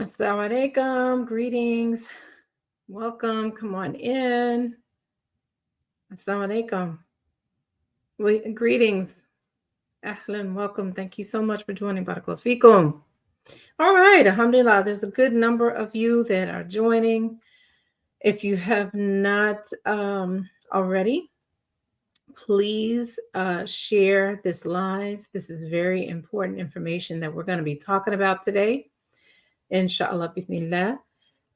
Assalamu alaikum. Greetings. Welcome. Come on in. Assalamu alaikum. Greetings. Ahlan. Welcome. Thank you so much for joining. Barakallahu fikum. All right. Alhamdulillah. There's a good number of you that are joining. If you have not already, please share this live. This is very important information that we're going to be talking about today. Inshallah, bismillah.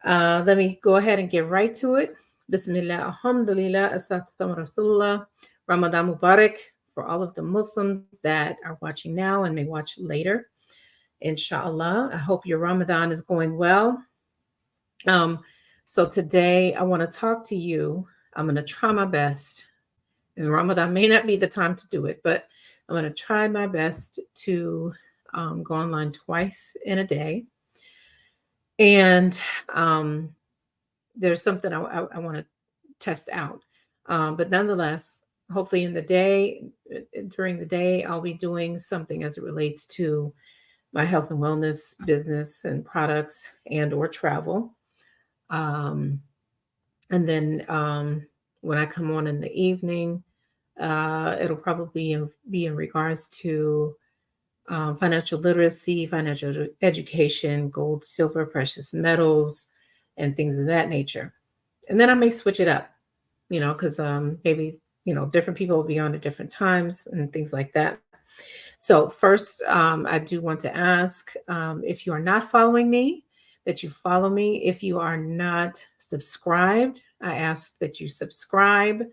Let me go ahead and get right to it. Bismillah, alhamdulillah, as-salatu rasulullah, Ramadan Mubarak for all of the Muslims that are watching now and may watch later. Inshallah, I hope your Ramadan is going well. So today I want to talk to you. I'm going to try my best. And Ramadan may not be the time to do it, but I'm going to try my best to go online twice in a day. And there's something I want to test out. But nonetheless, hopefully during the day, I'll be doing something as it relates to my health and wellness business and products and or travel. And then when I come on in the evening, it'll probably be in regards to financial literacy, financial education, gold, silver, precious metals, and things of that nature. And then I may switch it up, because maybe, different people will be on at different times and things like that. So first, I do want to ask if you are not following me, that you follow me. If you are not subscribed, I ask that you subscribe,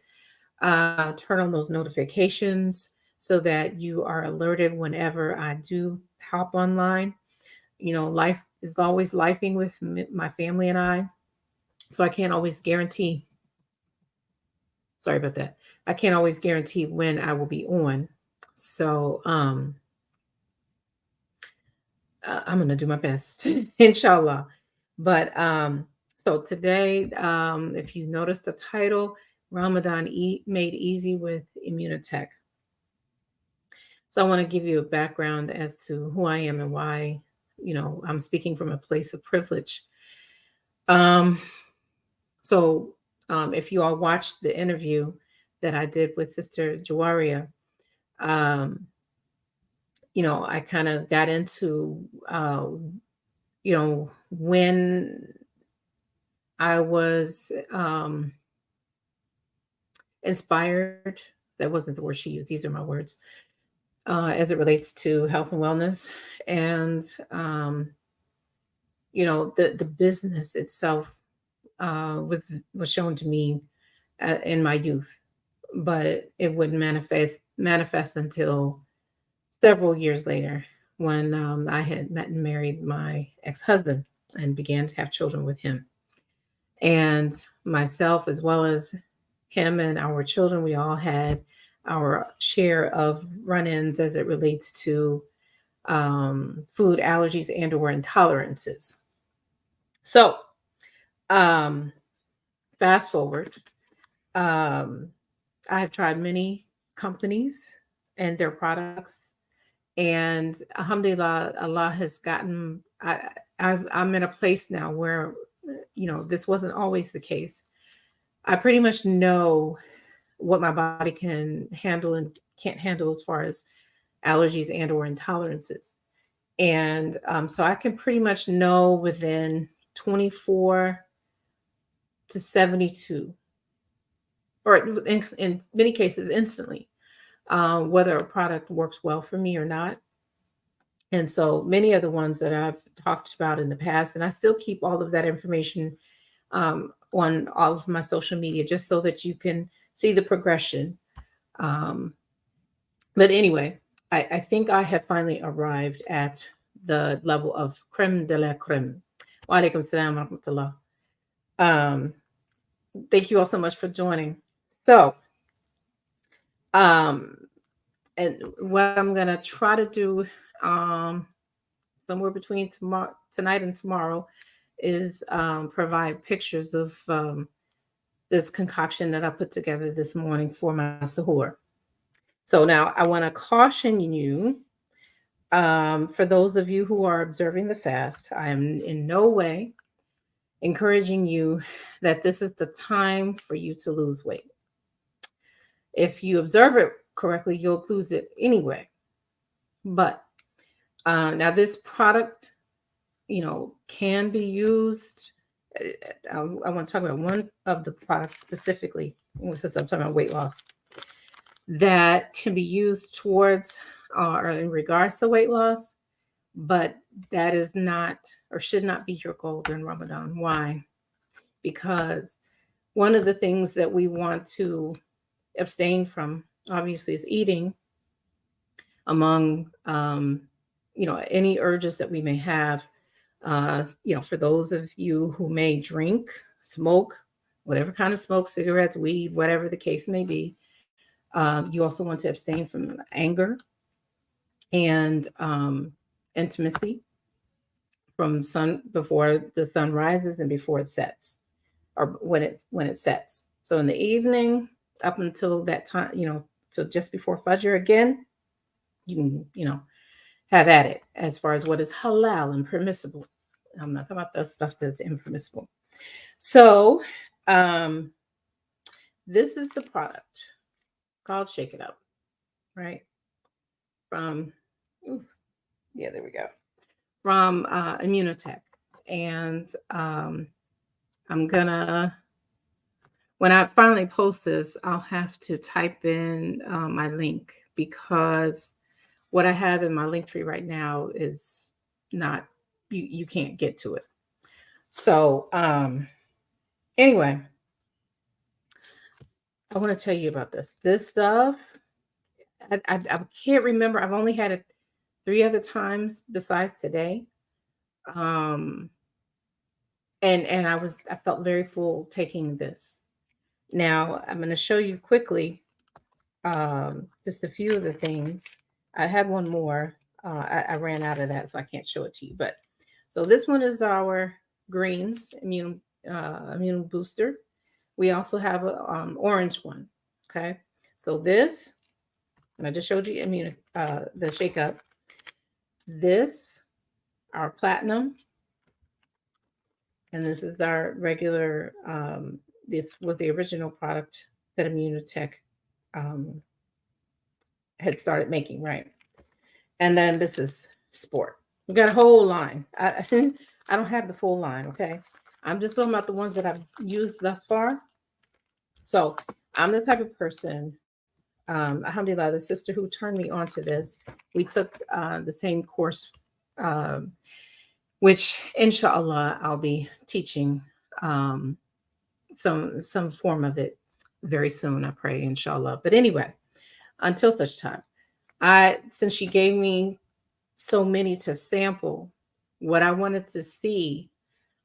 turn on those notifications so that you are alerted whenever I do hop online. Life is always lifing with my family and I. So I can't always guarantee. Sorry about that. I can't always guarantee when I will be on. So I'm going to do my best, inshallah. But so today, if you notice the title, Ramadan Made Easy with Immunotec. So I want to give you a background as to who I am and why, I'm speaking from a place of privilege. So if you all watched the interview that I did with Sister Jawaria, I kind of got into, when I was inspired. That wasn't the word she used. These are my words. As it relates to health and wellness, and the business itself was shown to me in my youth, but it wouldn't manifest until several years later when I had met and married my ex-husband and began to have children with him. And myself, as well as him and our children, we all had our share of run-ins as it relates to food allergies and or intolerances. So fast forward, I have tried many companies and their products, and alhamdulillah, Allah has gotten, I'm in a place now where, this wasn't always the case. I pretty much know what my body can handle and can't handle as far as allergies and or intolerances. And so I can pretty much know within 24 to 72, or in many cases instantly, whether a product works well for me or not. And so many of the ones that I've talked about in the past, and I still keep all of that information on all of my social media, just so that you can see the progression. But anyway, I think I have finally arrived at the level of creme de la creme. Wa alaikum salam wa rahmatullah. Thank you all so much for joining. So, and what I'm going to try to do somewhere between tonight and tomorrow is provide pictures of this concoction that I put together this morning for my suhoor. So now I want to caution you For those of you who are observing the fast, I am in no way encouraging you that this is the time for you to lose weight. If you observe it correctly, you'll lose it anyway. But now this product, can be used. I want to talk about one of the products specifically, since I'm talking about weight loss, that can be used towards or in regards to weight loss, but that is not or should not be your goal during Ramadan. Why? Because one of the things that we want to abstain from, obviously, is eating, among any urges that we may have. For those of you who may drink, smoke, whatever kind of smoke, cigarettes, weed, whatever the case may be, you also want to abstain from anger and intimacy from before the sun rises and before it sets, or when it sets. So in the evening, up until that time, till just before Fajr again, you can, have at it as far as what is halal and permissible. I'm not talking about the stuff that's impermissible. So, this is the product called Shake It Up, right? From, there we go. From Immunotec. And I'm gonna, when I finally post this, I'll have to type in my link, because what I have in my link tree right now is not, you can't get to it. So anyway, I want to tell you about this stuff. I can't remember. I've only had it 3 other times besides today. And I felt very full taking this. Now I'm going to show you quickly just a few of the things. I had one more. I ran out of that, so I can't show it to you. But so this one is our greens immune booster. We also have a orange one. Okay, so this, and I just showed you the shake up. This, our platinum, and this is our regular. This was the original product that Immunotec had started making, right? And then this is sport. We got a whole line. I don't have the full line, okay? I'm just talking about the ones that I've used thus far. So I'm the type of person, alhamdulillah, the sister who turned me on to this, we took the same course, which inshallah I'll be teaching some form of it very soon, I pray, inshallah. But anyway, until such time, since she gave me so many to sample, what I wanted to see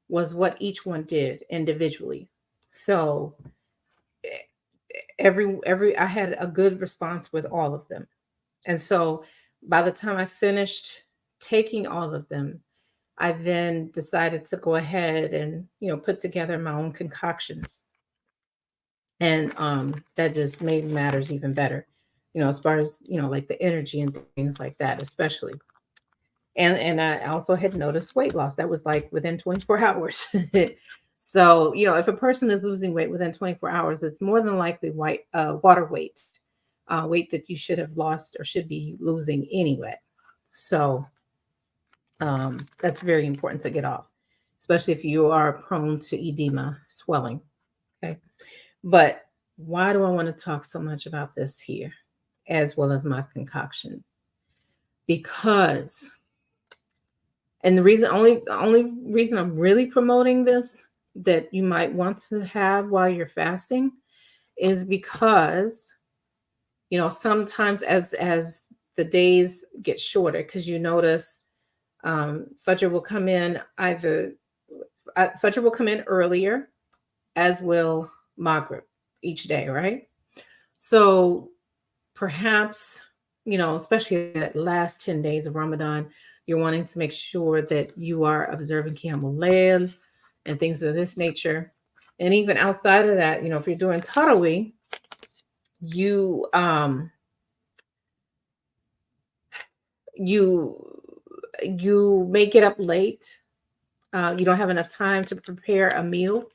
was what each one did individually. So I had a good response with all of them. And so by the time I finished taking all of them, I then decided to go ahead and, put together my own concoctions. And that just made matters even better, as far as, like the energy and things like that, especially. And I also had noticed weight loss. That was like within 24 hours. So, if a person is losing weight within 24 hours, it's more than likely water weight, weight that you should have lost or should be losing anyway. So that's very important to get off, especially if you are prone to edema, swelling. Okay. But why do I want to talk so much about this here, as well as my concoction? Because, and the only reason I'm really promoting this, that you might want to have while you're fasting, is because, sometimes as the days get shorter, because you notice Fajr will come in Fajr will come in earlier, as will Maghrib each day, right? So perhaps, especially that last 10 days of Ramadan, you're wanting to make sure that you are observing Qiyamul Layl and things of this nature. And even outside of that, if you're doing Taraweeh, you you may get up late. You don't have enough time to prepare a meal,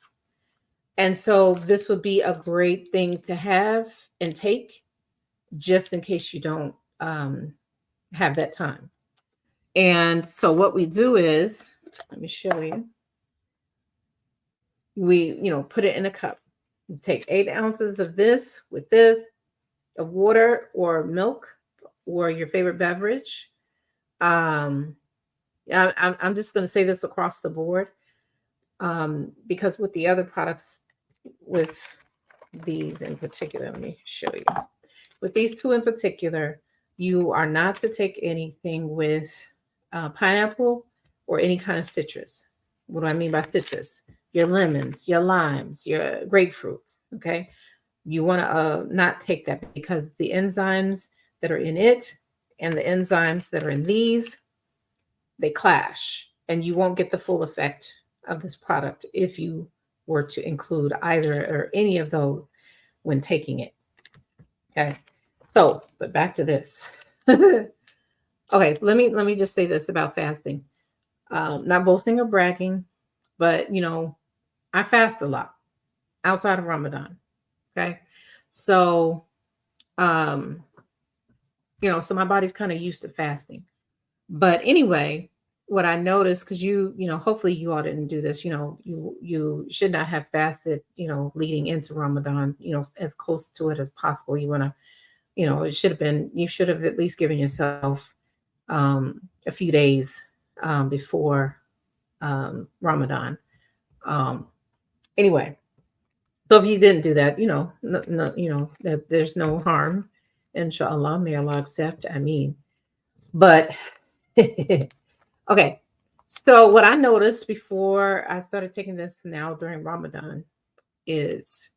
and so this would be a great thing to have and take just in case you don't have that time. And so what we do is, let me show you. We, put it in a cup. You take 8 ounces of this with this of water or milk or your favorite beverage. Um, I'm just going to say this across the board, because with the other products, with these in particular, let me show you. With these two in particular, you are not to take anything with pineapple or any kind of citrus. What do I mean by citrus? Your lemons, your limes, your grapefruits. Okay. You want to not take that because the enzymes that are in it and the enzymes that are in these, they clash and you won't get the full effect of this product if you were to include either or any of those when taking it. Okay. So, but back to this. Okay, let me just say this about fasting. Not boasting or bragging, but I fast a lot outside of Ramadan. Okay. So um, so my body's kind of used to fasting. But anyway, what I noticed, because hopefully you all didn't do this, you should not have fasted, leading into Ramadan, as close to it as possible. You want to, you should have at least given yourself a few days before Ramadan. Um, anyway, so if you didn't do that, that there's no harm. Inshallah, may Allah accept. I mean, but okay. So what I noticed before I started taking this now during Ramadan is,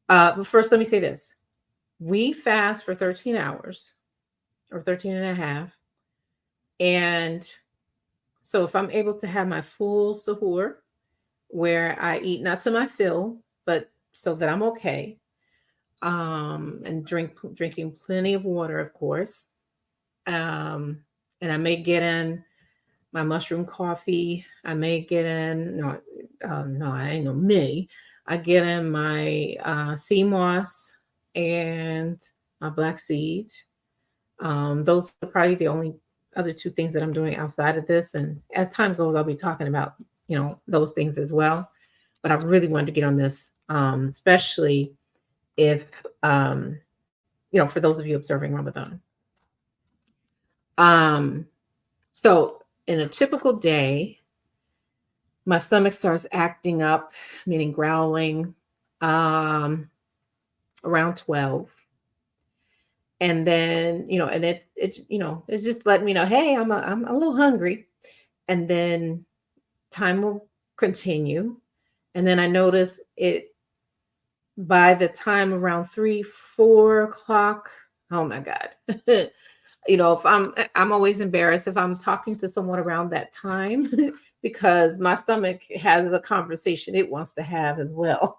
but first let me say this. We fast for 13 hours or 13 and a half. And so if I'm able to have my full suhoor where I eat not to my fill, but so that I'm okay, and drinking plenty of water, of course. And I may get in my mushroom coffee. I may get in, no, I ain't no me. I get in my sea moss and my black seed. Those are probably the only other two things that I'm doing outside of this. And as time goes, I'll be talking about, those things as well. But I really wanted to get on this, especially if, for those of you observing Ramadan. So in a typical day, my stomach starts acting up, meaning growling, around 12. And then, and it's just letting me know, hey, I'm a little hungry. And then time will continue. And then I notice it by the time around 3, 4 o'clock. Oh my God. If I'm always embarrassed if I'm talking to someone around that time because my stomach has a conversation it wants to have as well.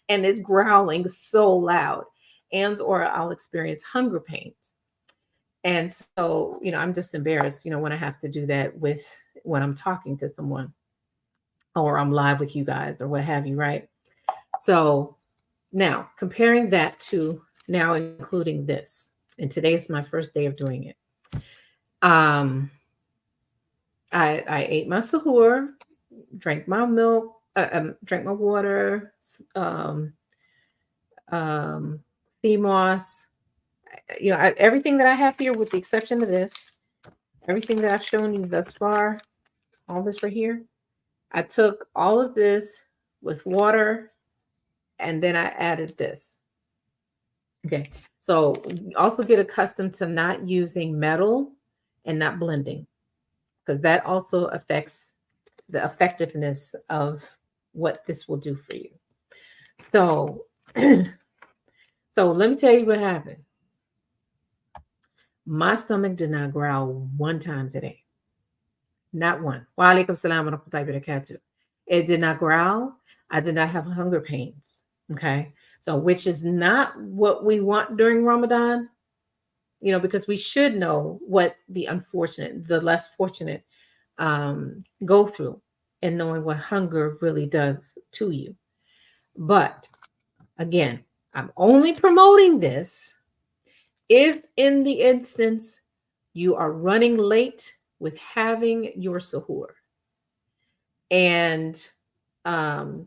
And it's growling so loud, and or I'll experience hunger pains. And so, I'm just embarrassed, when I have to do that when I'm talking to someone or I'm live with you guys or what have you, right? So now comparing that to now including this, and today's my first day of doing it. I ate my suhoor, drank my milk, drank my water, sea moss. Everything that I have here, with the exception of this, everything that I've shown you thus far, all this right here, I took all of this with water, and then I added this. Okay, so also get accustomed to not using metal and not blending, because that also affects the effectiveness of what this will do for you. So, so let me tell you what happened. My stomach did not growl one time today. Not one. Wa alaikum salam wa rahmatullahi wa barakatuh. It did not growl. I did not have hunger pains. Okay. So, which is not what we want during Ramadan. because we should know what the less fortunate go through, and knowing what hunger really does to you. But again, I'm only promoting this if in the instance you are running late with having your suhoor. And um,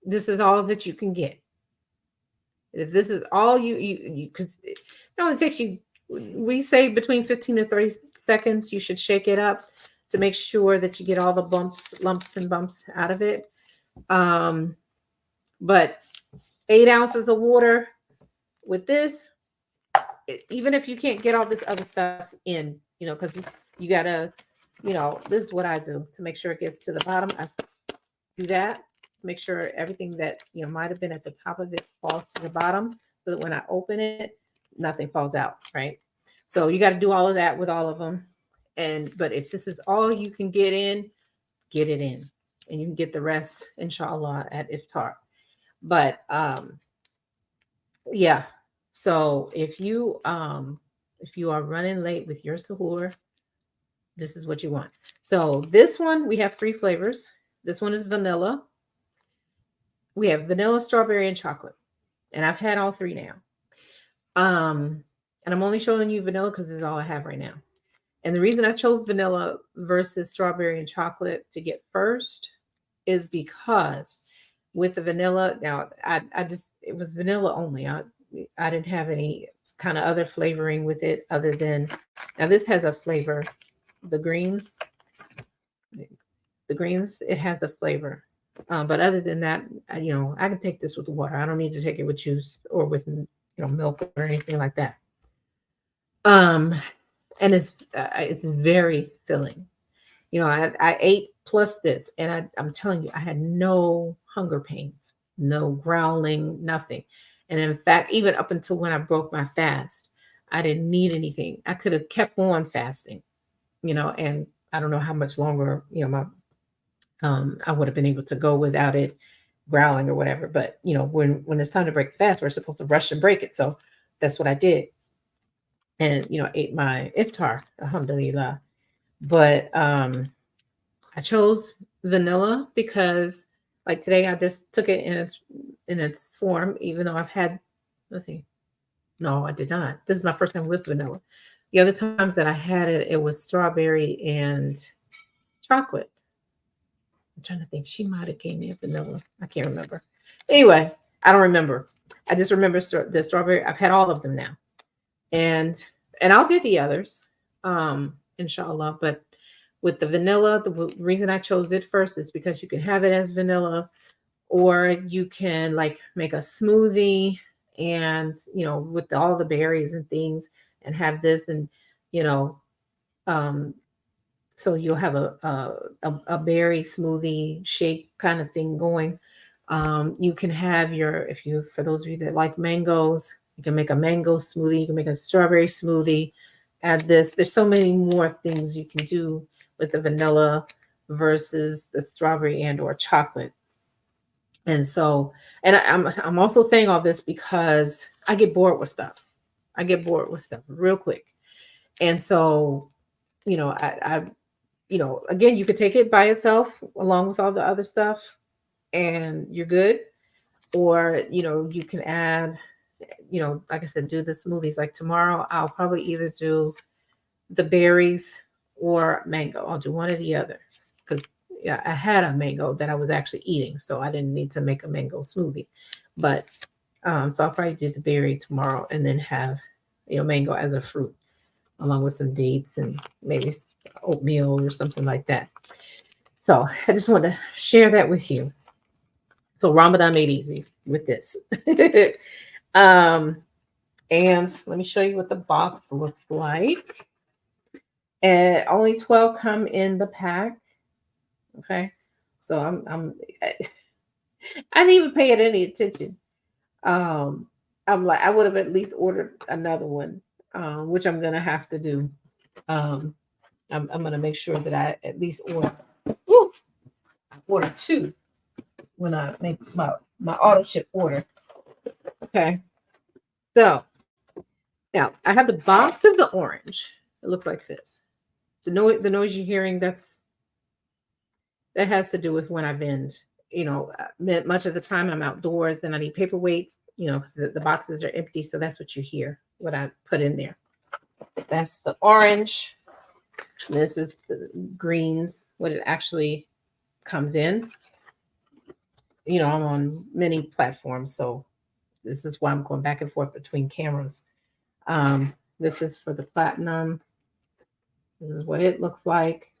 this is all that you can get. If this is all you because it only takes you, we say between 15 to 30 seconds, you should shake it up to make sure that you get all the bumps, lumps, and bumps out of it. Um, but 8 ounces of water with this, even if you can't get all this other stuff in, because you gotta, this is what I do to make sure it gets to the bottom. I do that, make sure everything that might have been at the top of it falls to the bottom, so that when I open it, nothing falls out, right? So you got to do all of that with all of them. But if this is all you can get it in, and you can get the rest, inshallah, at iftar. But yeah, so if you are running late with your suhoor, this is what you want. So this one, we have 3 flavors. This one is vanilla. We have vanilla, strawberry, and chocolate. And I've had all 3 now. And I'm only showing you vanilla because it's all I have right now. And the reason I chose vanilla versus strawberry and chocolate to get first is because with the vanilla, now I just, it was vanilla only. I didn't have any kind of other flavoring with it other than, now this has a flavor, the greens, it has a flavor. But other than that, I can take this with water. I don't need to take it with juice or with, milk or anything like that. And it's very filling. I ate plus this, and I'm telling you, I had no hunger pains, no growling, nothing. And in fact, even up until when I broke my fast, I didn't need anything. I could have kept on fasting, and I don't know how much longer, my I would have been able to go without it growling or whatever. But when it's time to break the fast, we're supposed to rush and break it. So that's what I did, and ate my iftar, alhamdulillah. But I chose vanilla because, like today, I just took it in its form, even though I've had, let's see, no, I did not. This is my first time with vanilla. The other times that I had it, it was strawberry and chocolate. I'm trying to think. She might have gave me a vanilla. I can't remember. Anyway, I don't remember. I just remember the strawberry. I've had all of them now, and I'll get the others, inshallah. But with the vanilla, the reason I chose it first is because you can have it as vanilla, or you can like make a smoothie and with all the berries and things, and have this, and um, so you'll have a berry smoothie shake kind of thing going. You can have for those of you that like mangoes, you can make a mango smoothie. You can make a strawberry smoothie. Add this. There's so many more things you can do with the vanilla versus the strawberry and or chocolate. And so, and I'm also saying all this because I get bored with stuff. I get bored with stuff real quick. And so, I again, you could take it by itself along with all the other stuff and you're good. Or, you can add, like I said, do the smoothies. Like tomorrow, I'll probably either do the berries or mango. I'll do one or the other because I had a mango that I was actually eating, so I didn't need to make a mango smoothie. But so I'll probably do the berry tomorrow and then have mango as a fruit along with some dates and maybe oatmeal or something like that. So I just want to share that with you. So Ramadan made easy with this. And let me show you what the box looks like. And only 12 come in the pack. Okay. So I didn't even pay it any attention. I'm like, I would have at least ordered another one, which I'm gonna have to do. I'm gonna make sure that I at least order 2 when I make my auto ship order. Okay. So Now, I have the box of the orange. It looks like this. The noise you're hearing, that has to do with when I vend. Much of the time I'm outdoors and I need paperweights, because the boxes are empty. So that's what you hear, what I put in there. That's the orange. This is the greens, what it actually comes in. I'm on many platforms, so this is why I'm going back and forth between cameras. This is for the platinum. This is what it looks like.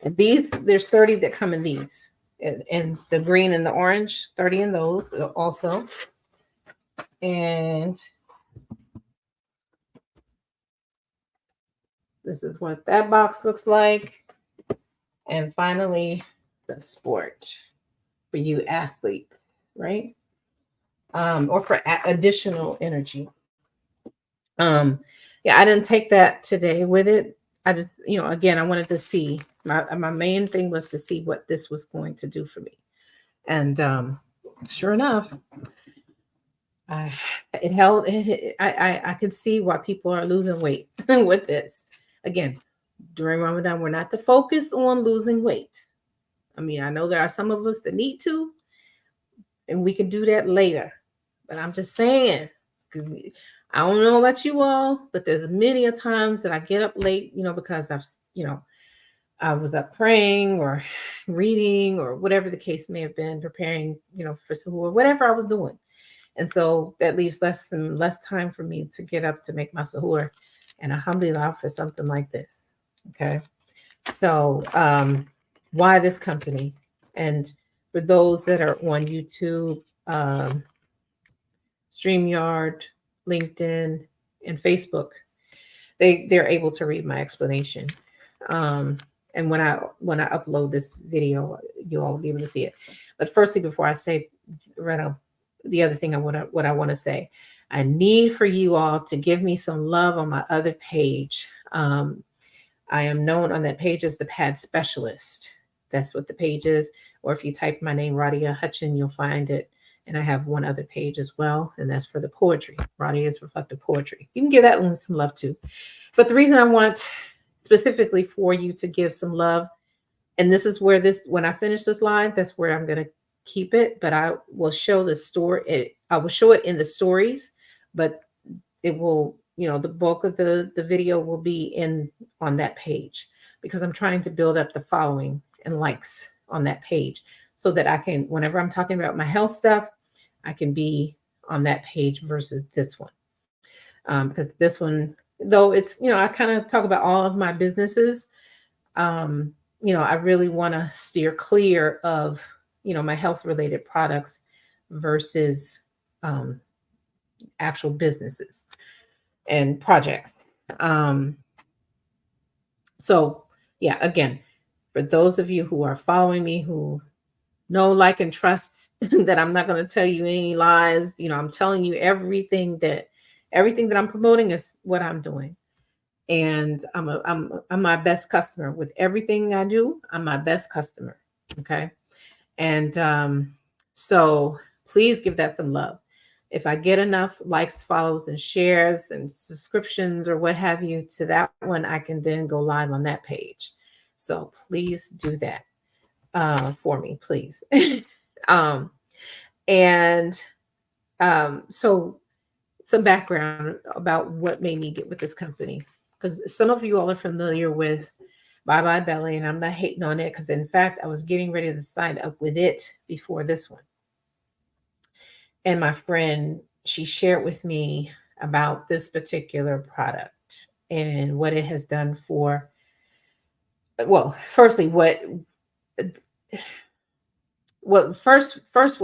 And there's 30 that come in these. And the green and the orange, 30 in those also. And this is what that box looks like. And finally, the sport for you athletes, right? Or for additional energy. Yeah, I didn't take that today with it. I just, again, I wanted to see. My main thing was to see what this was going to do for me. And sure enough, it held. I could see why people are losing weight with this. Again, during Ramadan, we're not to focus on losing weight. I mean, I know there are some of us that need to, and we can do that later. But I'm just saying, I don't know about you all, but there's many a times that I get up late, because I was up praying or reading or whatever the case may have been, preparing, for suhoor, whatever I was doing. And so that leaves less and less time for me to get up to make my suhoor, and alhamdulillah for something like this. Okay. So why this company? And for those that are on YouTube, StreamYard, LinkedIn, and Facebook, they're able to read my explanation. And when I upload this video, you all will be able to see it. But firstly, before I say the other thing I want to say, I need for you all to give me some love on my other page. I am known on that page as the pad specialist. That's what the page is. Or if you type my name, Radia Hutchin, you'll find it. And I have one other page as well, and that's for the poetry. Radia's reflective poetry. You can give that one some love too. But the reason I want specifically for you to give some love, and this is where when I finish this live, that's where I'm going to keep it. But I will show the story. I will show it in the stories, but it will, the bulk of the video will be on that page, because I'm trying to build up the following and likes on that page so that I can, whenever I'm talking about my health stuff, I can be on that page versus this one. Because this one, though it's, I kind of talk about all of my businesses, I really want to steer clear of, my health related products versus actual businesses and projects. So yeah, again, for those of you who are following me, who know, like, and trust that I'm not going to tell you any lies, I'm telling you everything that I'm promoting is what I'm doing. And I'm my best customer with everything I do. I'm my best customer. Okay. And so please give that some love. If I get enough likes, follows, and shares and subscriptions or what have you to that one, I can then go live on that page. So please do that for me, please. So some background about what made me get with this company, because some of you all are familiar with Bye Bye Belly, and I'm not hating on it, because in fact, I was getting ready to sign up with it before this one. And my friend, she shared with me about this particular product and what it has done for, well, firstly, what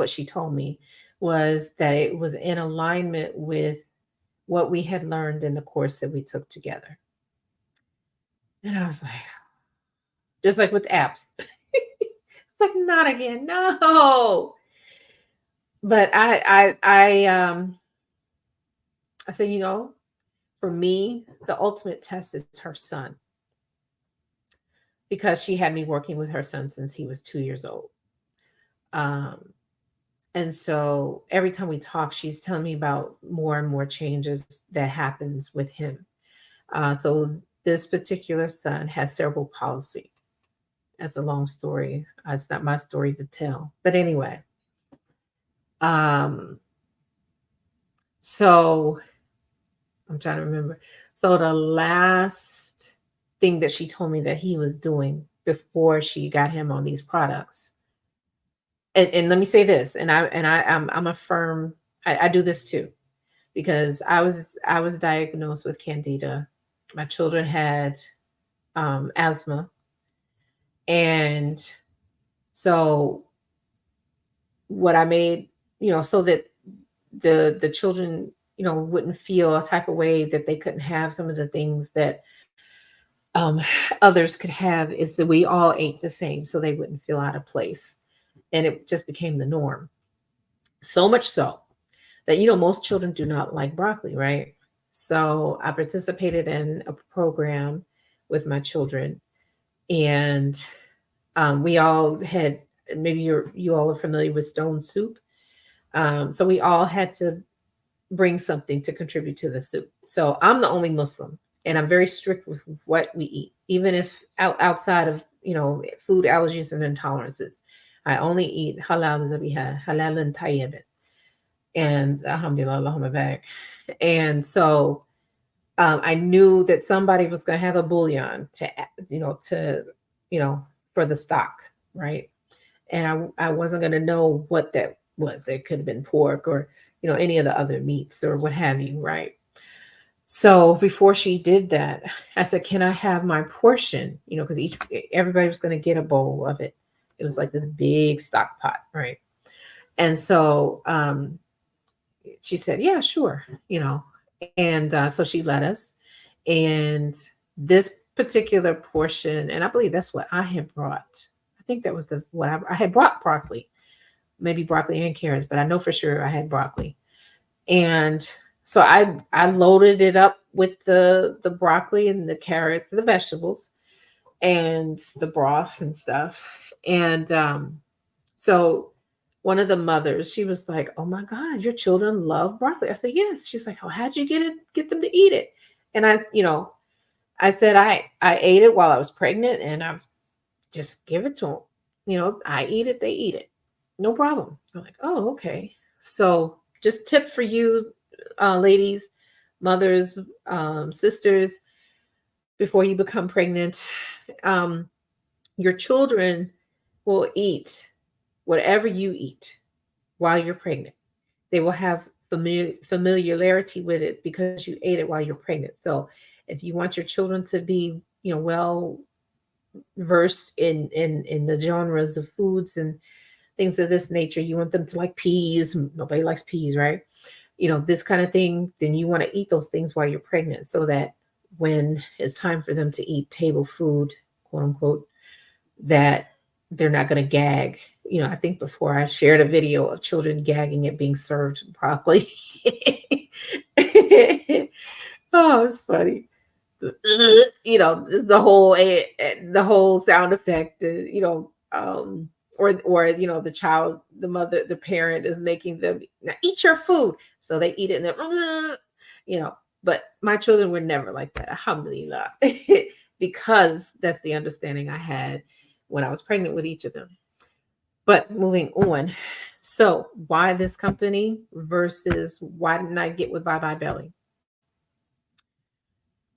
she told me was that it was in alignment with what we had learned in the course that we took together. And I was like, just like with apps, it's like, not again, no. But I said, for me, the ultimate test is her son, because she had me working with her son since he was 2 years old. And so every time we talk, she's telling me about more and more changes that happens with him. So this particular son has cerebral palsy. That's a long story. It's not my story to tell. But anyway, um, so I'm trying to remember. So the last thing that she told me that he was doing before she got him on these products, and let me say this, I'm a firm. I do this too because I was diagnosed with candida. My children had asthma, and so what I made, so that the children, wouldn't feel a type of way that they couldn't have some of the things that um, others could have, is that we all ate the same, so they wouldn't feel out of place, and it just became the norm. So much so that most children do not like broccoli, right? So I participated in a program with my children, and we all had, maybe you all are familiar with stone soup. So we all had to bring something to contribute to the soup. So I'm the only Muslim, and I'm very strict with what we eat, even if outside of food allergies and intolerances. I only eat halal zabiha, halal and tayyib, and alhamdulillah, Allahumma barak. And so I knew that somebody was going to have a bouillon to for the stock, right? And I wasn't going to know what that was. There could have been pork or any of the other meats or what have you, right? So before she did that, I said, "Can I have my portion?" Because everybody was going to get a bowl of it. It was like this big stock pot, right? And so she said, "Yeah, sure." And so she let us. And this particular portion, and I believe that's what I had brought. I think that was what I had brought broccoli, maybe broccoli and carrots, but I know for sure I had broccoli. And so I loaded it up with the broccoli and the carrots and the vegetables and the broth and stuff. And so one of the mothers, she was like, "Oh my God, your children love broccoli." I said, "Yes." She's like, "Oh, how'd you get them to eat it?" And I said I ate it while I was pregnant, and I've just give it to them. I eat it, they eat it, no problem. I'm like, "Oh, okay." So just tip for you, ladies, mothers, sisters, before you become pregnant, um, your children will eat whatever you eat while you're pregnant. They will have familiarity with it because you ate it while you're pregnant. So if you want your children to be, well versed in the genres of foods and things of this nature, you want them to like peas. Nobody likes peas, right? This kind of thing. Then you want to eat those things while you're pregnant, so that when it's time for them to eat table food, quote unquote, that they're not going to gag. I think before I shared a video of children gagging at being served broccoli. Oh, it's funny. The whole sound effect, or the child, the mother, the parent is making them, "Now eat your food," so they eat it and then you know but my children were never like that, alhamdulillah. Because that's the understanding I had when I was pregnant with each of them. But moving on, so why this company versus why didn't I get with Bye Bye Belly?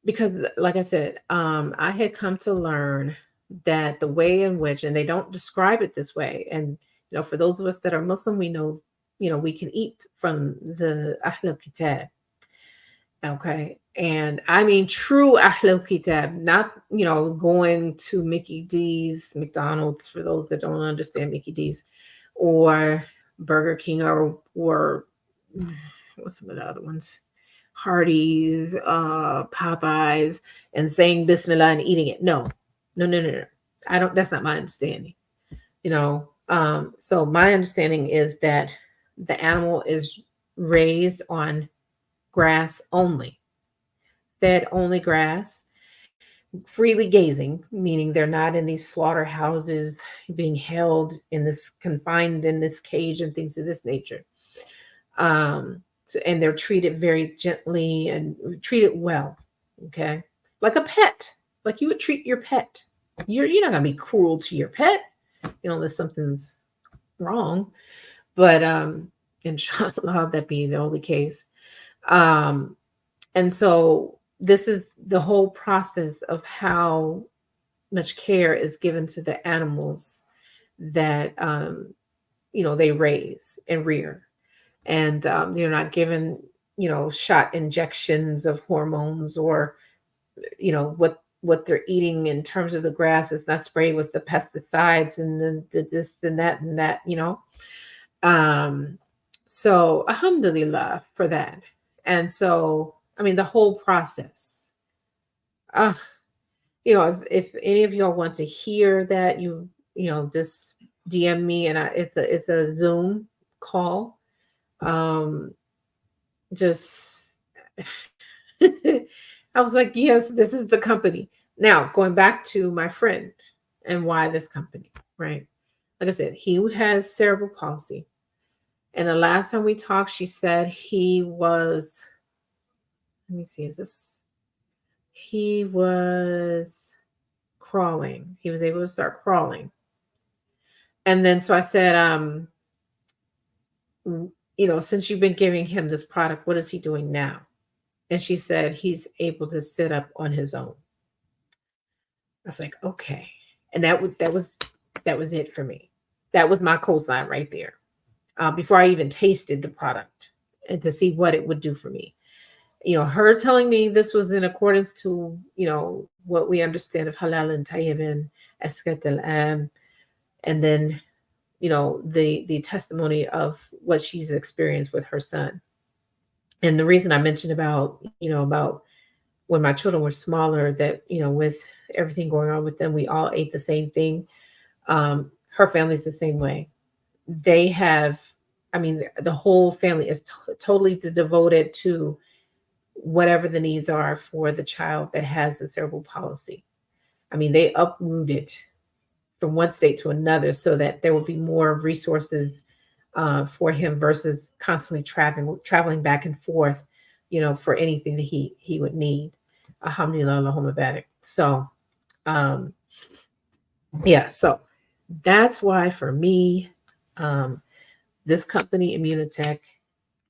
Because like I said, I had come to learn that the way in which, and they don't describe it this way, and for those of us that are Muslim, we know, we can eat from the Ahlul Kitab. Okay. And I mean true Ahlul Kitab, not, going to Mickey D's, McDonald's, for those that don't understand Mickey D's, or Burger King, or what's some of the other ones? Hardee's, Popeyes, and saying Bismillah and eating it. No, no, no, no, no. I don't, that's not my understanding. So my understanding is that the animal is raised on grass only, fed only grass. freely gazing, meaning they're not in these slaughterhouses being held in this confined in this cage and things of this nature. And they're treated very gently and treated well. Okay, like a pet, like you would treat your pet. You're not gonna be cruel to your pet, unless something's wrong. But inshallah, that be the only case. Um, and so this is the whole process of how much care is given to the animals that they raise and rear, and they're not given shot injections of hormones, or what they're eating in terms of the grass is not sprayed with the pesticides and the this and that. um so alhamdulillah for that. And so I mean the whole process, uh, if any of y'all want to hear that, just DM me, and it's a Zoom call. um just I was like, yes, this is the company. Now, going back to my friend and why this company, right? Like I said, he has cerebral palsy. And the last time we talked, she said he was, let me see, he was crawling. He was able to start crawling. And then so I said, since you've been giving him this product, what is he doing now? And she said he's able to sit up on his own. I was like, okay. And that was it for me. That was my cosign right there. Before I even tasted the product and to see what it would do for me. Her telling me this was in accordance to, what we understand of halal and tayyibin, askat al-am, and then, the testimony of what she's experienced with her son. And the reason I mentioned about when my children were smaller, that, with everything going on with them, we all ate the same thing. Her family's the same way. They have, I mean, the whole family is totally devoted to whatever the needs are for the child that has a cerebral palsy. I mean, they uprooted from one state to another so that there would be more resources for him versus constantly traveling back and forth, for anything that he would need. Alhamdulillah, Allahumma barik. So, um, yeah, so that's why for me, um, this company, Immunotec,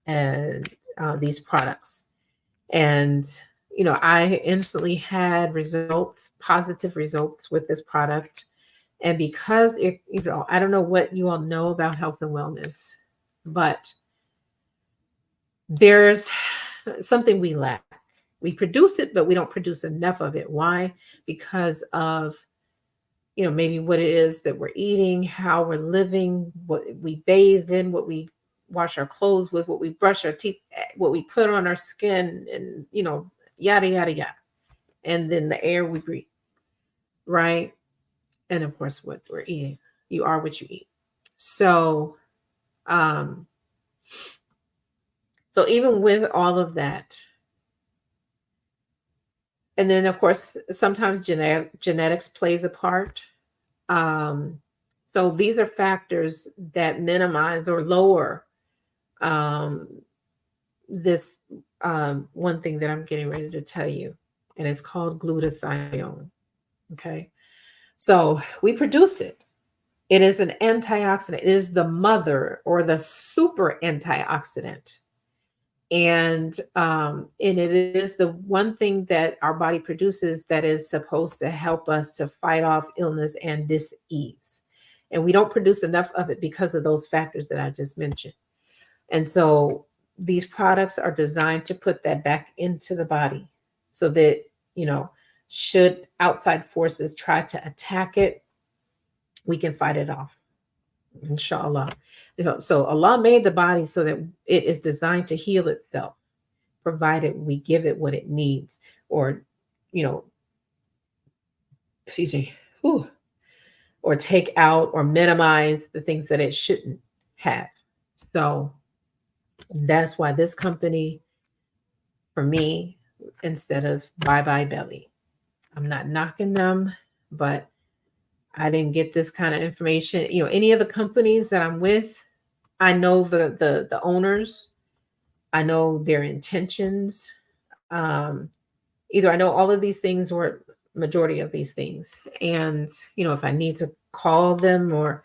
and these products. And, I instantly had results, positive results with this product. And because I don't know what you all know about health and wellness, but there's something we lack. We produce it, but we don't produce enough of it. Why? Because of, maybe what it is that we're eating, how we're living, what we bathe in, what we wash our clothes with, what we brush our teeth, what we put on our skin, and, yada, yada, yada. And then the air we breathe, right? And of course, what we're eating. You are what you eat. So, um, so even with all of that, and then of course, sometimes genetics plays a part. Um, so these are factors that minimize or lower um, this one thing that I'm getting ready to tell you, and it's called glutathione. Okay, so we produce it. It is an antioxidant. It is the mother or the super antioxidant. And it is the one thing that our body produces that is supposed to help us to fight off illness and dis-ease. And we don't produce enough of it because of those factors that I just mentioned. And so these products are designed to put that back into the body so that, should outside forces try to attack it, we can fight it off. Inshallah. So Allah made the body so that it is designed to heal itself, provided we give it what it needs, or, you know, excuse me, whew, or take out or minimize the things that it shouldn't have. So that's why this company, for me, instead of Bye Bye Belly, I'm not knocking them, but I didn't get this kind of information. Any of the companies that I'm with, I know the owners. I know their intentions. Um, Either I know all of these things or majority of these things. And, if I need to call them or,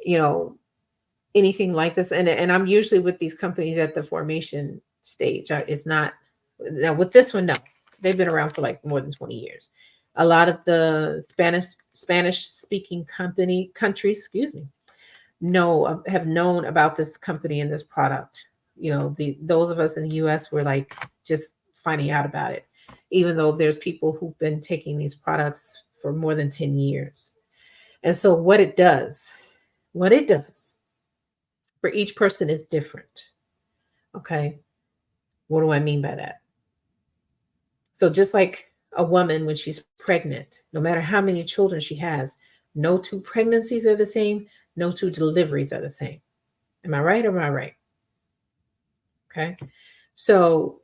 you know, anything like this, and I'm usually with these companies at the formation stage. It's not now with this one, no. They've been around for like more than 20 years. A lot of the Spanish speaking countries, excuse me, have known about this company and this product. Those of us in the US were like just finding out about it, even though there's people who've been taking these products for more than 10 years. And so what it does for each person is different. Okay. What do I mean by that? So just like a woman when she's pregnant, no matter how many children she has, no two pregnancies are the same, no two deliveries are the same. Am I right or am I right? Okay. So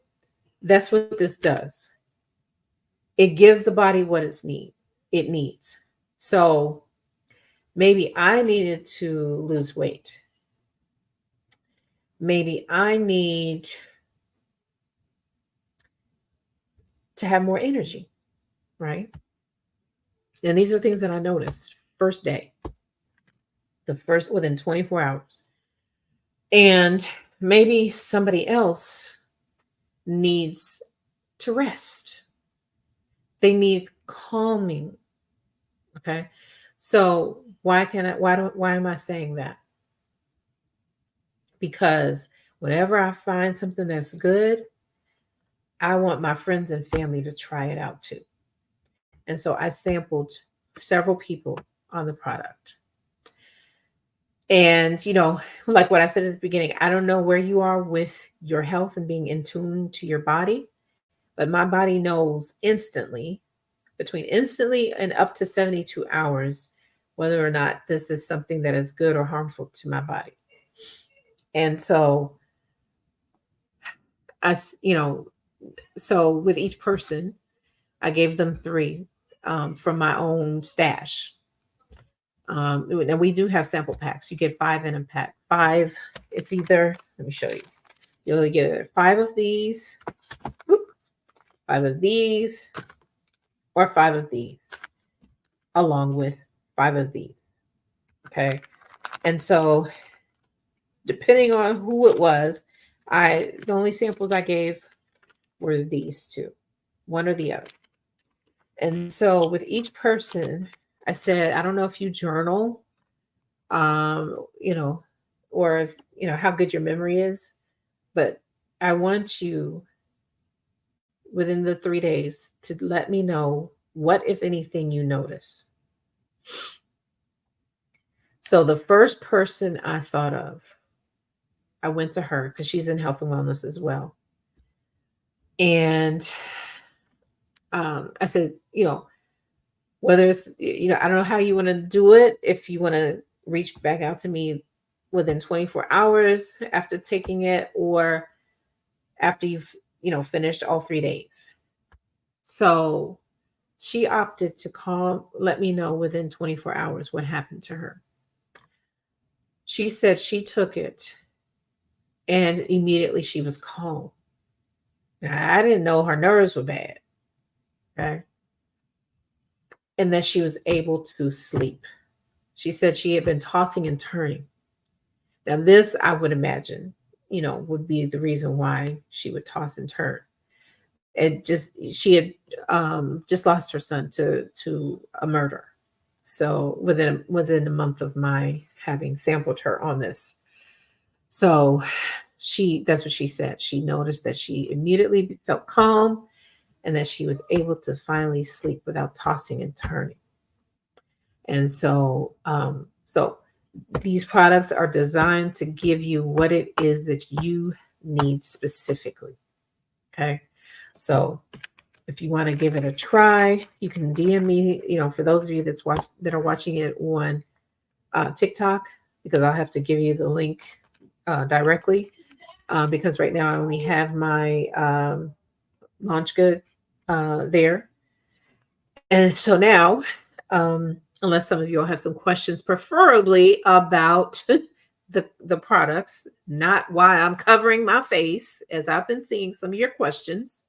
that's what this does. It gives the body what it needs. So maybe I needed to lose weight. Maybe I need to have more energy, right? And these are things that I noticed first day, the first within 24 hours. And maybe somebody else needs to rest. They need calming. Okay. So why am I saying that? Because whenever I find something that's good, I want my friends and family to try it out too. And so I sampled several people on the product. And, like what I said at the beginning, I don't know where you are with your health and being in tune to your body, but my body knows between instantly and up to 72 hours, whether or not this is something that is good or harmful to my body. And so so with each person, I gave them 3 from my own stash. And we do have sample packs. You get 5 in a pack. 5. It's either, let me show you. You only get 5 of these, 5 of these, or 5 of these, along with 5 of these. Okay. And so, depending on who it was, the only samples I gave were these 2, one or the other. And so, with each person, I said, I don't know if you journal, um, you know, or if, how good your memory is, but I want you within the 3 days to let me know what, if anything, you notice. So the first person I thought of, I went to her because she's in health and wellness as well. And I said, whether it's, I don't know how you want to do it. If you want to reach back out to me within 24 hours after taking it, or after you've, finished all 3 days. So she opted to let me know within 24 hours what happened to her. She said she took it and immediately she was calm. Now, I didn't know her nerves were bad. Okay. And that she was able to sleep. She said she had been tossing and turning. Now, this, I would imagine, would be the reason why she would toss and turn. She had just lost her son to a murder. So within a month of my having sampled her on this. So that's what she said. She noticed that she immediately felt calm and that she was able to finally sleep without tossing and turning. And so these products are designed to give you what it is that you need specifically. Okay. So if you want to give it a try, you can DM me, for those of you that are watching it on TikTok, because I'll have to give you the link directly, because right now I only have my launch good there. And so now, unless some of you all have some questions, preferably about the products, not why I'm covering my face, as I've been seeing some of your questions,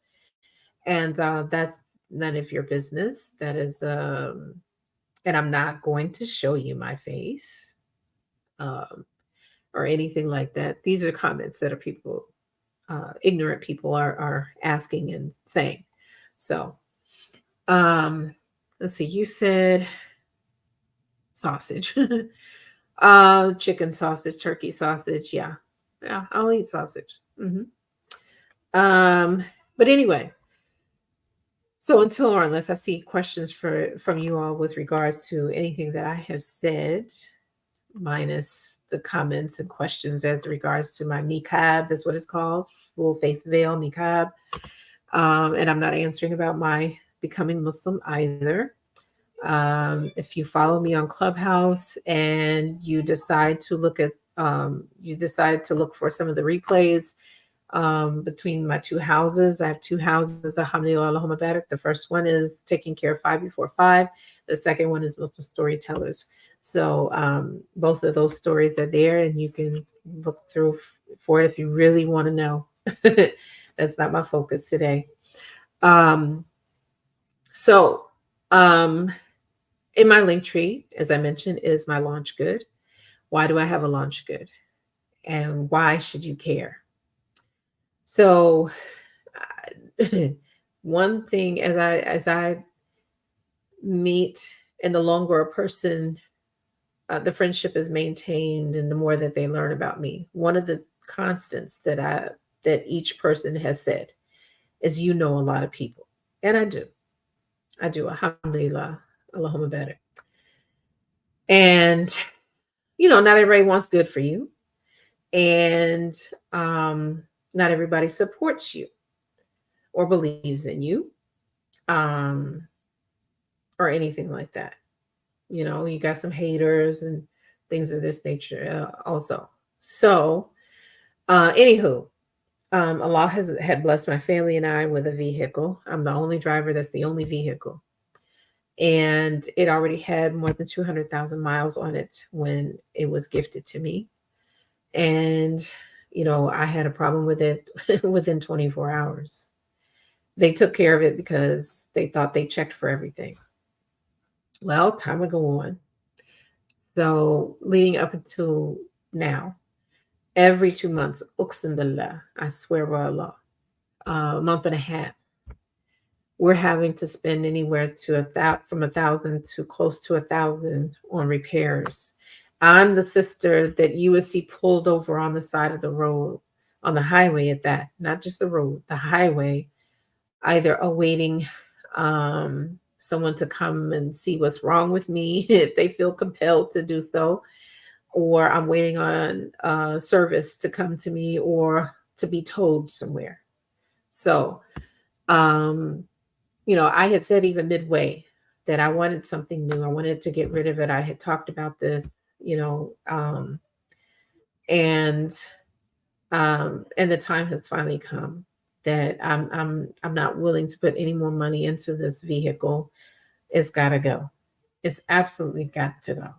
and that's none of your business. That is, and I'm not going to show you my face, um, or anything like that. These are comments that are people, ignorant people are asking and saying. So, um, let's see. You said sausage. Chicken sausage, turkey sausage. Yeah. Yeah, I'll eat sausage. Um, but anyway, so until or unless I see questions from you all with regards to anything that I have said, minus the comments and questions as regards to my niqab, that's what it's called, full face veil niqab. And I'm not answering about my becoming Muslim either. If you follow me on Clubhouse and you decide to look at, you decide to look for some of the replays, between my two houses. I have two houses, alhamdulillah, Allahumma barak. The first one is taking care of five before five. The second one is Muslim storytellers. So both of those stories are there, and you can look through for it if you really want to know. That's not my focus today. Um, so in my link tree, as I mentioned, is my launch good. Why do I have a launch good? And why should you care? So one thing, as I meet, and the longer a person, the friendship is maintained, and the more that they learn about me, one of the constants that each person has said is, you know, a lot of people. And I do, alhamdulillah, Allahumma barik. And not everybody wants good for you, and um not everybody supports you or believes in you, um or anything like that. You got some haters and things of this nature, also. So, anywho, Allah had blessed my family and I with a vehicle. I'm the only driver. That's the only vehicle, and it already had more than 200,000 miles on it when it was gifted to me. And I had a problem with it within 24 hours. They took care of it because they thought they checked for everything. Well, time would go on. So leading up until now, every 2 months, uqsim billah, I swear by Allah, a month and a half, we're having to spend anywhere to from 1,000 to close to 1,000 on repairs. I'm the sister that you would see pulled over on the side of the road, on the highway at that, not just the road, the highway, either awaiting someone to come and see what's wrong with me if they feel compelled to do so, or I'm waiting on service to come to me or to be towed somewhere. So, I had said even midway that I wanted something new. I wanted to get rid of it. I had talked about this, and the time has finally come that I'm not willing to put any more money into this vehicle. It's got to go. It's absolutely got to go.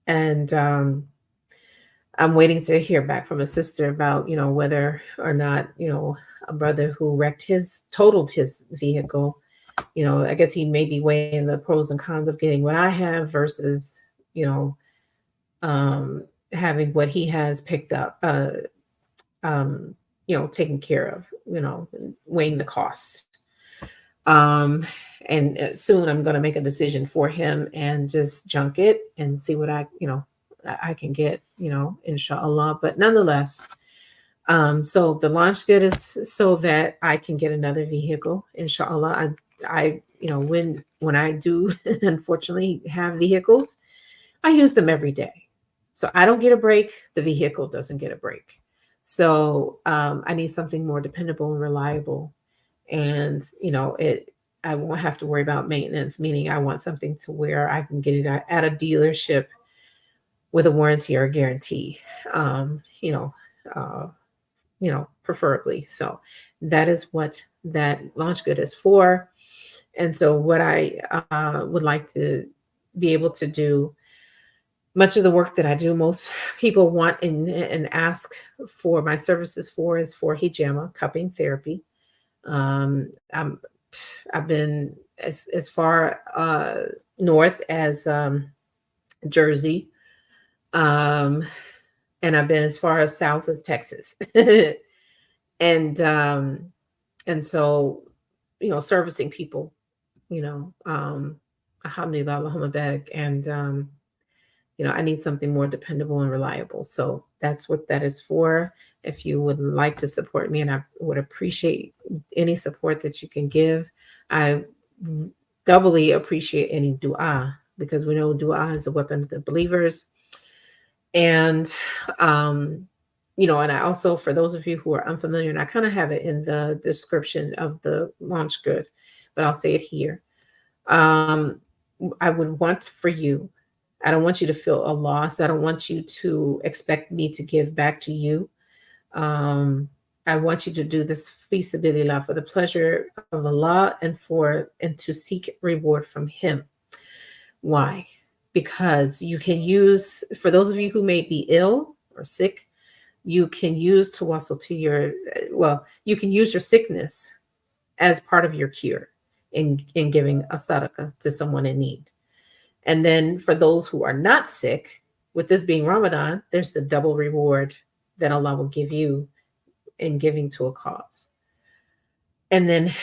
And I'm waiting to hear back from a sister about, whether or not, a brother who totaled his vehicle, I guess he may be weighing the pros and cons of getting what I have versus, you know, having what he has picked up, um, taken care of, weighing the cost. Um, and soon I'm going to make a decision for him and just junk it and see what I can get, inshallah. But nonetheless, so the launch good is so that I can get another vehicle, inshallah. When I do unfortunately have vehicles, I use them every day. So I don't get a break. The vehicle doesn't get a break. So I need something more dependable and reliable. And I won't have to worry about maintenance, meaning I want something to where I can get it at a dealership with a warranty or a guarantee. Um, you know, uh, preferably. So that is what that launch good is for. And so, what I would like to be able to do, much of the work that I do, most people want and ask for my services for is for hijama, cupping therapy. Um, I'm, I've been as far north as Jersey, um, and I've been as far as south as Texas, and um, and so, servicing people, you know, alhamdulillah, Allahumma barik, and I need something more dependable and reliable. So that's what that is for. If you would like to support me, and I would appreciate any support that you can give, I doubly appreciate any dua, because we know dua is a weapon of the believers. And, um, and I also, for those of you who are unfamiliar, and I kind of have it in the description of the launch good, but I'll say it here. Um, I would want for you, I don't want you to feel a loss. I don't want you to expect me to give back to you. Um, I want you to do this fi sabilillah, for the pleasure of Allah, and to seek reward from Him. Why? Because you can use, for those of you who may be ill or sick, you can use tawasul to your, well, you can use your sickness as part of your cure in giving a sadaqah to someone in need. And then for those who are not sick, with this being Ramadan, there's the double reward that Allah will give you in giving to a cause. And then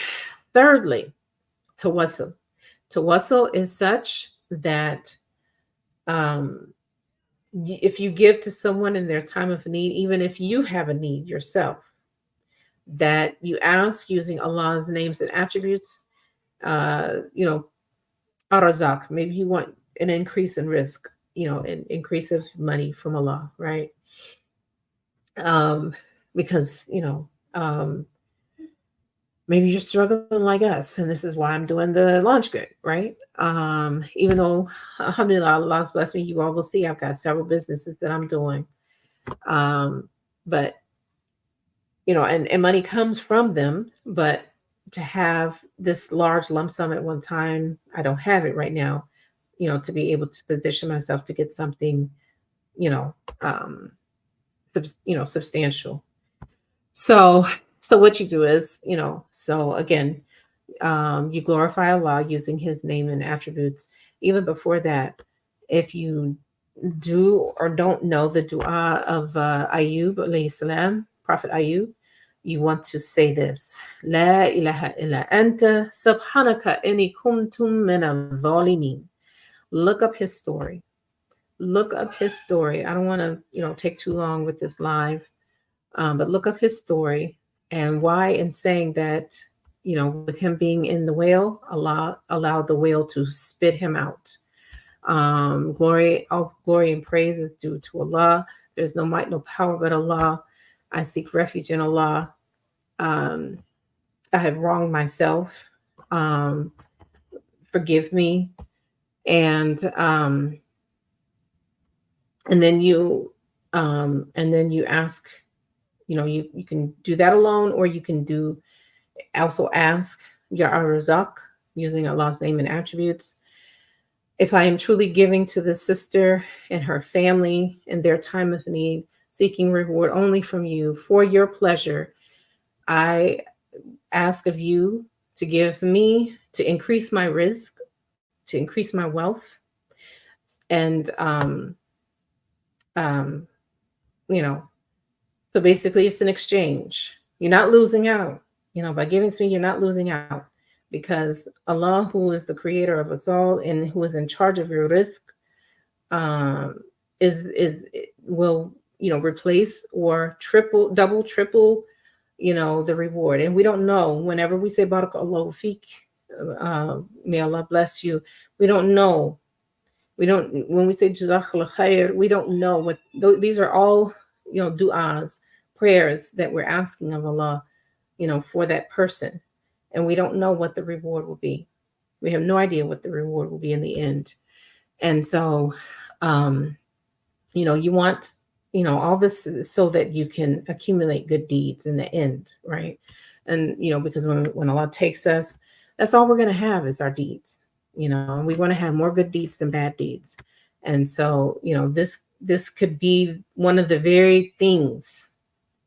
thirdly, tawassul. Tawassul is such that um, if you give to someone in their time of need, even if you have a need yourself, that you ask using Allah's names and attributes, you know, Arazak, maybe you want an increase in risk, an increase of money from Allah, right? Um, because, maybe you're struggling like us, and this is why I'm doing the launch good, right? Even though, alhamdulillah, Allah's blessed me, you all will see I've got several businesses that I'm doing. But, and money comes from them, but to have this large lump sum at one time, I don't have it right now, to be able to position myself to get something, you know, um, substantial. So, what you do is, so again, you glorify Allah using His name and attributes. Even before that, if you do or don't know the dua of Ayub alayhi salam, Prophet Ayub, you want to say this: La ilaha illa anta subhanaka inni kuntum min al-zalimin. Look up his story. Look up his story. I don't want to, take too long with this live, but look up his story and why. In saying that, with him being in the whale, Allah allowed the whale to spit him out. All glory and praise is due to Allah. There's no might, no power but Allah. I seek refuge in Allah. Um, I have wronged myself. Um, Forgive me. And and then you ask, you can do that alone, or you can also ask Ya Razak using Allah's name and attributes. If I am truly giving to the sister and her family in their time of need, seeking reward only from you for your pleasure, I ask of you to give me, to increase my risk, to increase my wealth, and um, you know, so basically it's an exchange. You're not losing out. By giving to me, you're not losing out, because Allah, who is the creator of us all and who is in charge of your risk, um, is will replace or triple, double, triple, the reward. And we don't know. Whenever we say Barakallahu feek, may Allah bless you, we don't know. When we say Jazakallah khair, we don't know what these are all, du'as, prayers that we're asking of Allah, for that person. And we don't know what the reward will be. We have no idea what the reward will be in the end. And so, um, you want, all this so that you can accumulate good deeds in the end, right? And, because when Allah takes us, That's all we're going to have is our deeds. And we want to have more good deeds than bad deeds. And so, this could be one of the very things.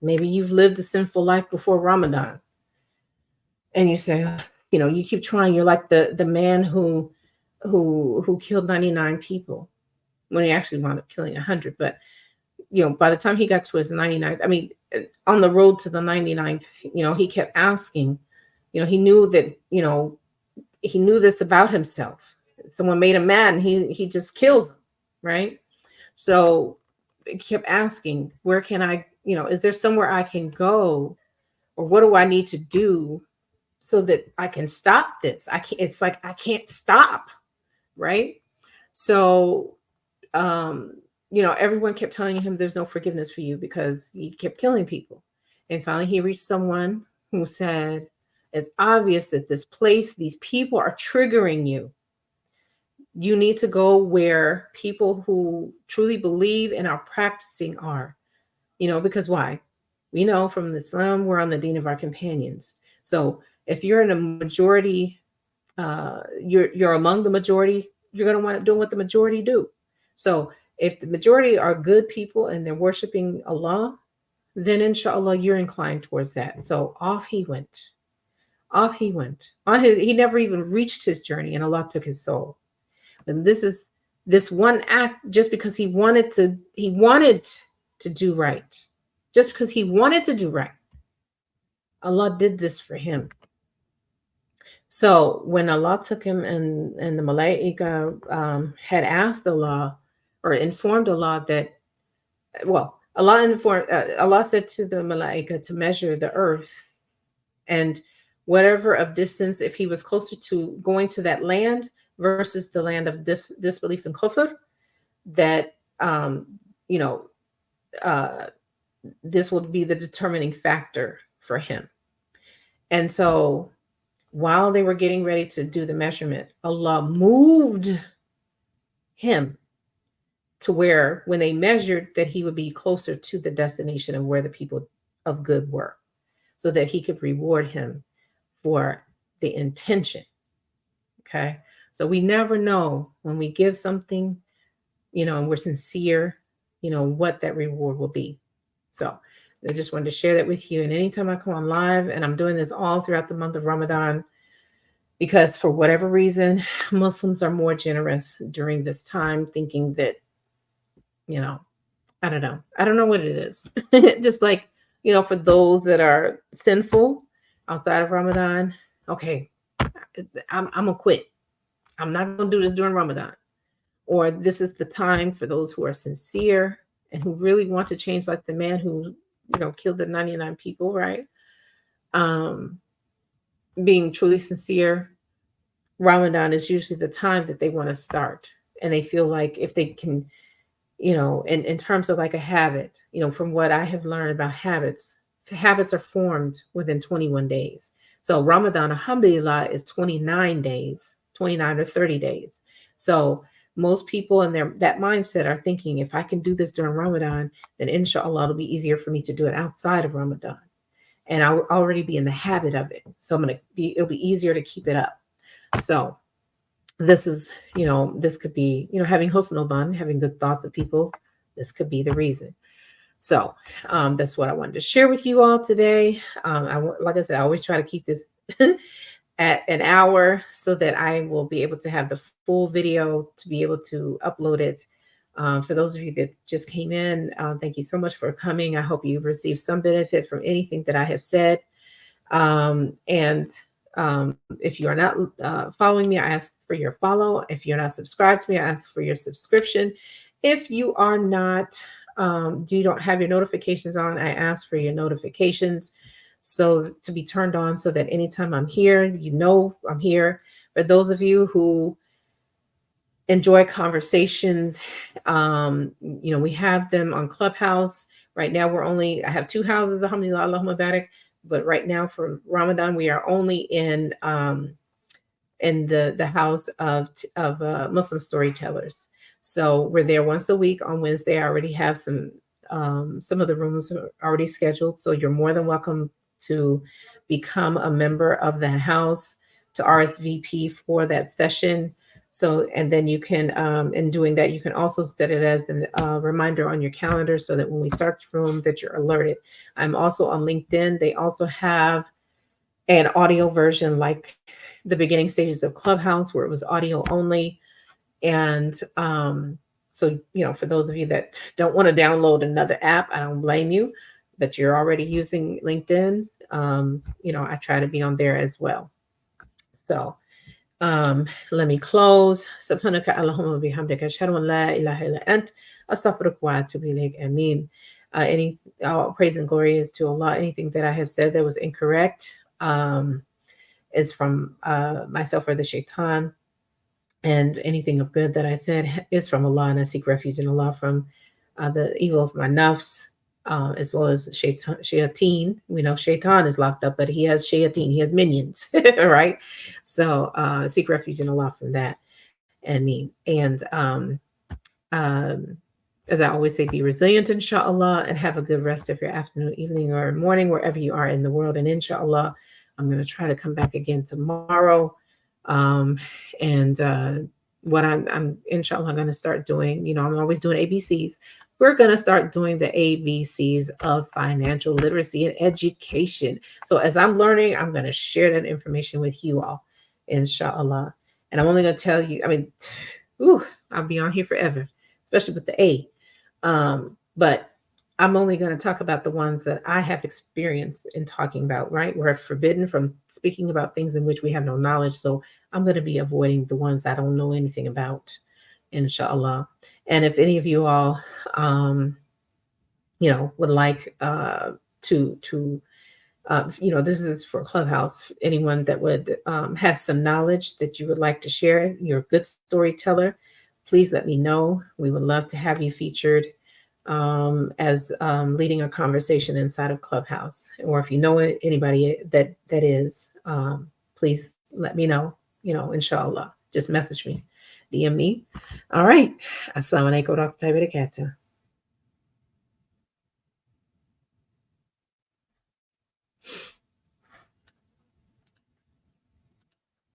Maybe you've lived a sinful life before Ramadan, and you say, you keep trying. You're like the man who killed 99 people when he actually wound up killing 100. But by the time he got to his 99th, I mean, on the road to the 99th, he kept asking. He knew that he knew this about himself. Someone made him mad, and he just kills him, right? So he kept asking, where can I, is there somewhere I can go, or what do I need to do so that I can stop this? I can't. It's like I can't stop, right? So, everyone kept telling him there's no forgiveness for you because he kept killing people. And finally, he reached someone who said, it's obvious that this place, these people are triggering you. You need to go where people who truly believe and are practicing are, because why? We know from Islam, we're on the deen of our companions. So if you're in a majority, you're among the majority, you're going to want to do what the majority do. So if the majority are good people and they're worshiping Allah, then inshallah, you're inclined towards that. So off he went. Off he went. He never even reached his journey, and Allah took his soul. And this one act, just because he wanted to do right. Just because he wanted to do right. Allah did this for him. So when Allah took him and the Malaika had asked Allah or informed Allah that, Allah said to the Malaika to measure the earth, and whatever of distance, if he was closer to going to that land versus the land of disbelief and kufr, that this would be the determining factor for him. And so while they were getting ready to do the measurement, Allah moved him to where, when they measured, that he would be closer to the destination of where the people of good were, so that he could reward him for the intention. Okay. So we never know when we give something, and we're sincere, what that reward will be. So I just wanted to share that with you. And anytime I come on live, and I'm doing this all throughout the month of Ramadan, because for whatever reason, Muslims are more generous during this time, thinking that, I don't know. I don't know what it is. Just like, for those that are sinful outside of Ramadan, okay, I'm going to quit. I'm not going to do this during Ramadan. Or this is the time for those who are sincere and who really want to change, like the man who, killed the 99 people, right? Being truly sincere, Ramadan is usually the time that they want to start. And they feel like if they can, in terms of like a habit, from what I have learned about habits are formed within 21 days. So Ramadan, alhamdulillah, is 29 days, 29 or 30 days. So most people in that mindset are thinking, if I can do this during Ramadan, then inshallah, it'll be easier for me to do it outside of Ramadan. And I'll already be in the habit of it. So it'll be easier to keep it up. So this is, this could be, having husnul dhan, having good thoughts of people. This could be the reason. So that's what I wanted to share with you all today. Like I said, I always try to keep this at an hour so that I will be able to have the full video to be able to upload it. For those of you that just came in, thank you so much for coming. I hope you've received some benefit from anything that I have said. If you are not following me, I ask for your follow. If you're not subscribed to me, I ask for your subscription. If you are not, you don't have your notifications on, I ask for your notifications so to be turned on, so that anytime I'm here, I'm here. For those of you who enjoy conversations, we have them on Clubhouse. Right now, I have 2 houses, alhamdulillah, Allahumma barak. But right now for Ramadan, we are only in the house of Muslim storytellers. So we're there once a week on Wednesday. I already have some of the rooms are already scheduled. So you're more than welcome to become a member of the house, to RSVP for that session. So, and then you can, in doing that, you can also set it as a reminder on your calendar so that when we start the room, that you're alerted. I'm also on LinkedIn. They also have an audio version like the beginning stages of Clubhouse, where it was audio only. And so, for those of you that don't want to download another app, I don't blame you, but you're already using LinkedIn. I try to be on there as well. So, let me close. Subhanaka Allahumma bihamdika ashhadu an la ilaha illa ant astaghfiruka wa atubu ilayk. Ameen. Any all praise and glory is to Allah. Anything that I have said that was incorrect is from myself or the shaitan, and anything of good that I said is from Allah, and I seek refuge in Allah from the evil of my nafs, as well as shayateen. We know shaitan is locked up, but he has shayateen, he has minions, right? So seek refuge in Allah from that and me. And as I always say, be resilient, inshallah, and have a good rest of your afternoon, evening, or morning, wherever you are in the world. And inshallah, I'm going to try to come back again tomorrow. And what I'm inshallah going to start doing, I'm always doing ABCs. We're going to start doing the ABCs of financial literacy and education. So as I'm learning, I'm going to share that information with you all, inshallah. And I'm only going to tell you, I'll be on here forever, especially with the A. But I'm only going to talk about the ones that I have experienced in talking about, right? We're forbidden from speaking about things in which we have no knowledge. So I'm going to be avoiding the ones I don't know anything about, inshallah. And if any of you all, would like this is for Clubhouse, anyone that would have some knowledge that you would like to share, you're a good storyteller, please let me know. We would love to have you featured as leading a conversation inside of Clubhouse. Or if you know anybody that is, please let me know, inshallah. Just message me, DM me. All right. Assalamu alaikum wa rahmatullahi wa barakatuh.